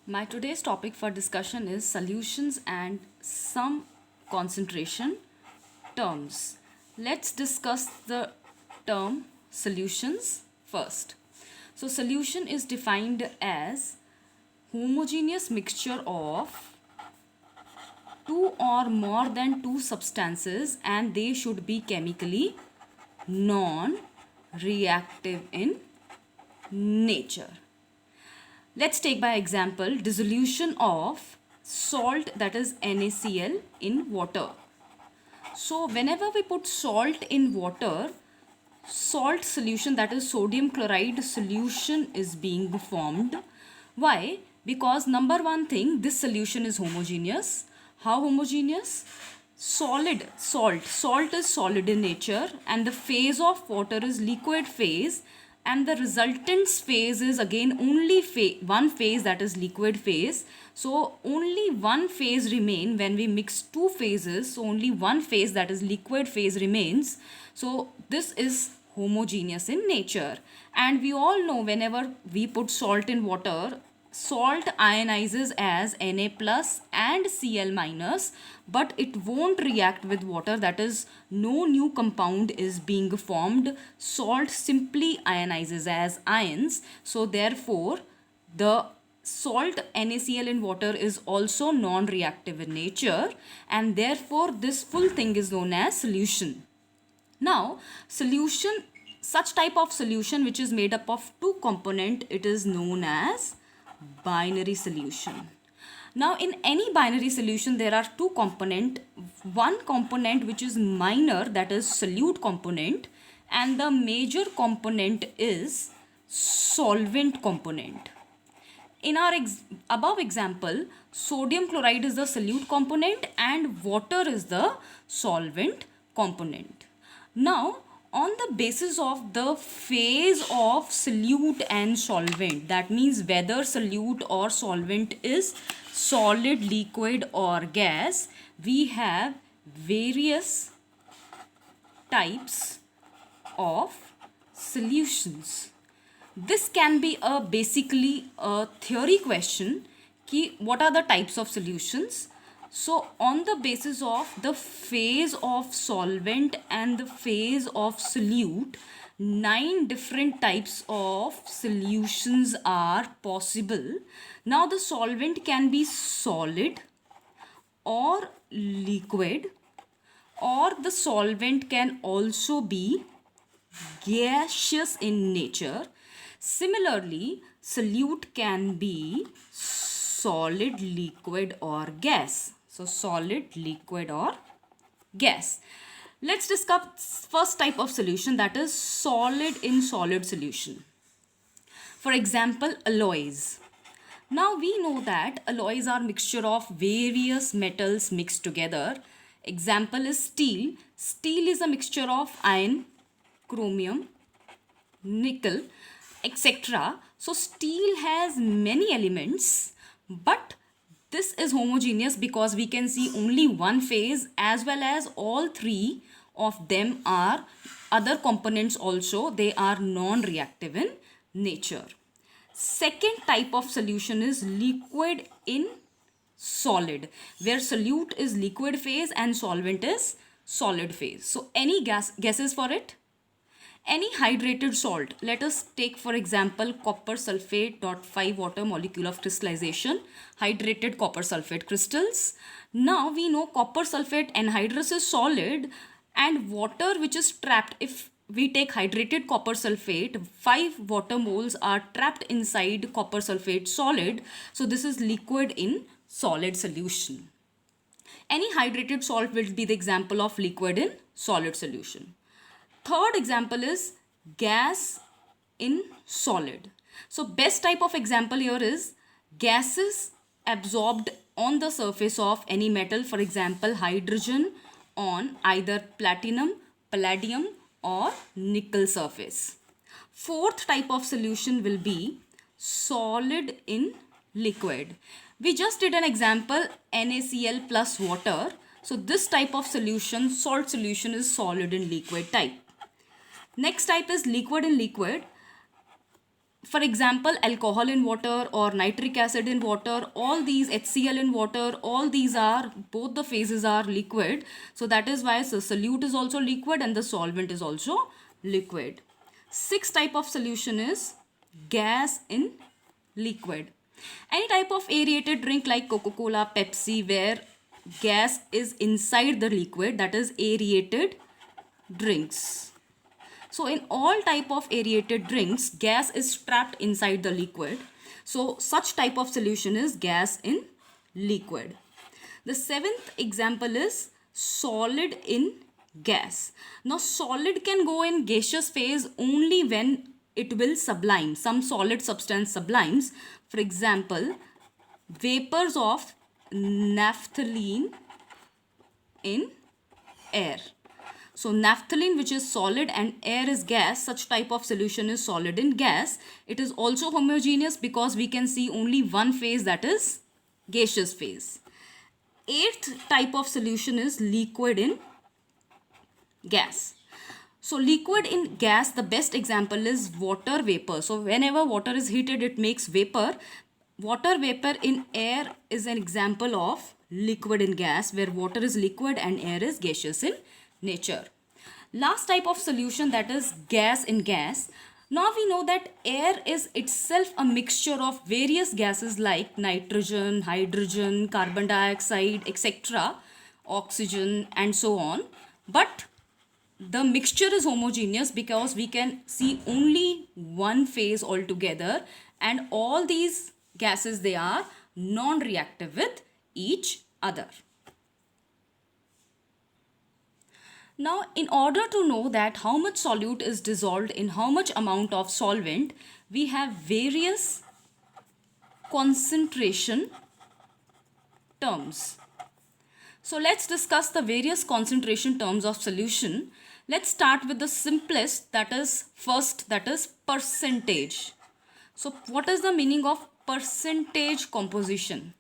My today's topic for discussion is solutions and some concentration terms. Let's discuss the term solutions first. So solution is defined as homogeneous mixture of two or more than two substances, and they should be chemically non-reactive in nature. Let's take by example dissolution of salt, that is NaCl, in water. So whenever we put salt in water, salt solution, that is sodium chloride solution, is being formed. Why? Because number one thing, this solution is homogeneous. How homogeneous? Solid salt is solid in nature, and the phase of water is liquid phase, and the resultant phase is again only one phase, that is liquid phase. So only one phase remain when we mix two phases, so only one phase, that is liquid phase, remains. So this is homogeneous in nature. And we all know whenever we put salt in water, salt ionizes as Na plus and Cl minus, but it won't react with water, that is no new compound is being formed. Salt simply ionizes as ions. So therefore the salt NaCl in water is also non-reactive in nature, and therefore this full thing is known as solution. Now solution, such type of solution which is made up of two component, it is known as binary solution. Now in any binary solution there are two component, one component which is minor, that is solute component, and the major component is solvent component. In our above example, sodium chloride is the solute component and water is the solvent component. Now on the basis of the phase of solute and solvent, that means whether solute or solvent is solid, liquid or gas, we have various types of solutions. This can be a basically a theory question ki what are the types of solutions. So on the basis of the phase of solvent and the phase of solute, 9 different types of solutions are possible. Now the solvent can be solid or liquid, or the solvent can also be gaseous in nature. Similarly, solute can be solid, liquid or gas. So solid, liquid or gas. Let's discuss first type of solution, that is solid in solid solution. For example, alloys. Now we know that alloys are mixture of various metals mixed together. Example is steel. Steel is a mixture of iron, chromium, nickel, etc. So steel has many elements, but this is homogeneous because we can see only one phase, as well as all three of them are other components also, they are non-reactive in nature. Second type of solution is liquid in solid, where solute is liquid phase and solvent is solid phase. So any guesses for it? Any hydrated salt, let us take for example copper sulfate dot 5 water molecule of crystallization, hydrated copper sulfate crystals. Now we know copper sulfate anhydrous is solid, and water which is trapped, if we take hydrated copper sulfate, 5 water moles are trapped inside copper sulfate solid. So this is liquid in solid solution. Any hydrated salt will be the example of liquid in solid solution. Third example is gas in solid. So best type of example here is gases absorbed on the surface of any metal, for example hydrogen on either platinum, palladium or nickel surface. Fourth type of solution will be solid in liquid. We just did an example NaCl plus water. So this type of solution, salt solution, is solid in liquid type. Next type is liquid in liquid. for example, alcohol in water or nitric acid in water, all these HCl in water, all these are, both the phases are liquid. So that is why the solute is also liquid and the solvent is also liquid. Sixth type of solution is gas in liquid. Any type of aerated drink like Coca-Cola, Pepsi, where gas is inside the liquid, that is aerated drinks. So in all type of aerated drinks, gas is trapped inside the liquid. So such type of solution is gas in liquid. The seventh example is solid in gas. Now solid can go in gaseous phase only when it will sublime. Some solid substance sublimes. For example, vapors of naphthalene in air. So naphthalene, which is solid, and air is gas, such type of solution is solid in gas. It is also homogeneous because we can see only one phase, that is gaseous phase. Eighth type of solution is liquid in gas. So liquid in gas, the best example is water vapor. So whenever water is heated, it makes vapor. Water vapor in air is an example of liquid in gas, where water is liquid and air is gaseous in nature. Last type of solution, that is gas in gas. Now we know that air is itself a mixture of various gases like nitrogen, hydrogen, carbon dioxide, etc., oxygen and so on. But the mixture is homogeneous because we can see only one phase altogether, and all these gases, they are non-reactive with each other. Now, in order to know that how much solute is dissolved in how much amount of solvent, we have various concentration terms. So let's discuss the various concentration terms of solution. Let's start with the simplest, that is first, that is percentage. So what is the meaning of percentage composition?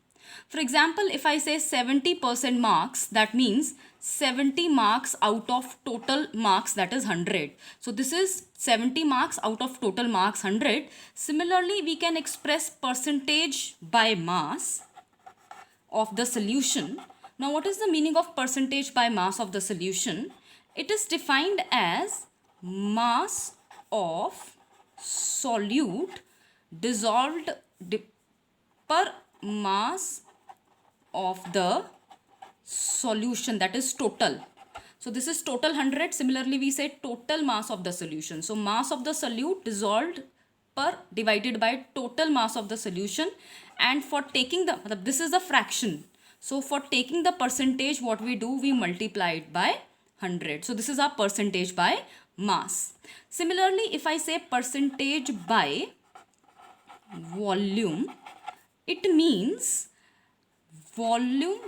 For example, if I say 70% marks, that means 70 marks out of total marks, that is 100. So this is 70 marks out of total marks 100. Similarly, we can express percentage by mass of the solution. Now what is the meaning of percentage by mass of the solution? It is defined as mass of solute dissolved per mass of the solution, that is total. So this is total 100. Similarly, we say total mass of the solution. So mass of the solute dissolved per divided by total mass of the solution. And for taking the, this is the fraction. So for taking the percentage, what we do, we multiply it by 100. So this is our percentage by mass. Similarly, if I say percentage by volume, it means volume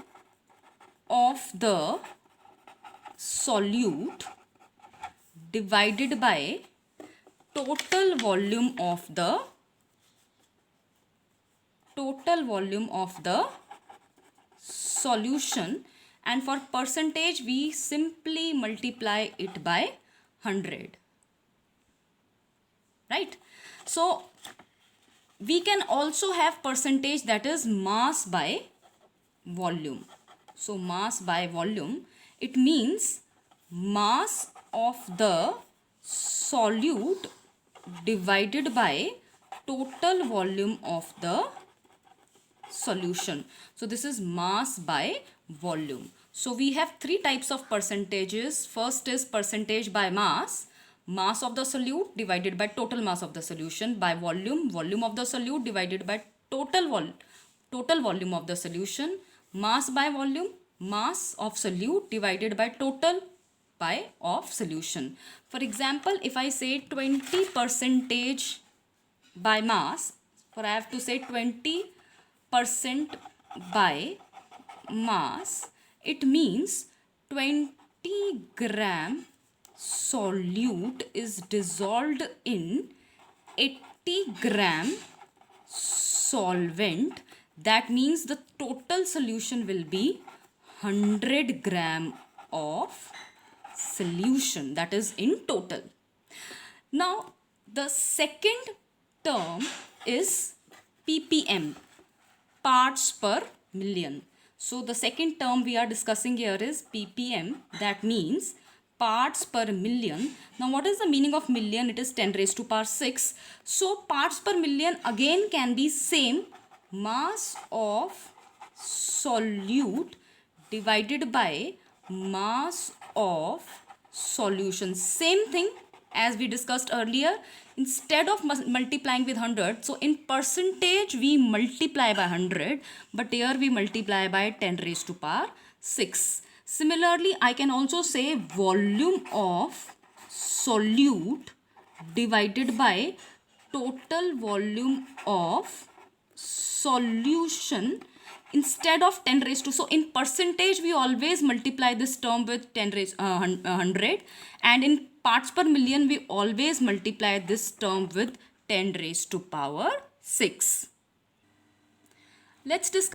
of the solute divided by total volume of the solution, and for percentage we simply multiply it by 100, right? So we can also have percentage, that is mass by volume. So mass by volume, it means mass of the solute divided by total volume of the solution. So this is mass by volume. So we have three types of percentages. First is percentage by mass, mass of the solute divided by total mass of the solution. By volume, volume of the solute divided by total volume of the solution. Mass by volume, mass of solute divided by total by of solution. For example, if I say 20% by mass, for I have to say 20% by mass, it means 20 gram solute is dissolved in 80 gram solvent. That means the total solution will be 100 gram of solution, that is in total. Now the second term is ppm, parts per million. So the second term we are discussing here is ppm, that means parts per million. Now what is the meaning of million? It is 10 raised to power 6. So parts per million again can be same, mass of solute divided by mass of solution. Same thing as we discussed earlier. Instead of multiplying with 100, so in percentage we multiply by 100, but here we multiply by 10 raised to power 6. Similarly, I can also say volume of solute divided by total volume of solution. Instead of 10 raised to, so in percentage we always multiply this term with 10 raised 100, and in parts per million we always multiply this term with 10 raised to power 6. Let's discuss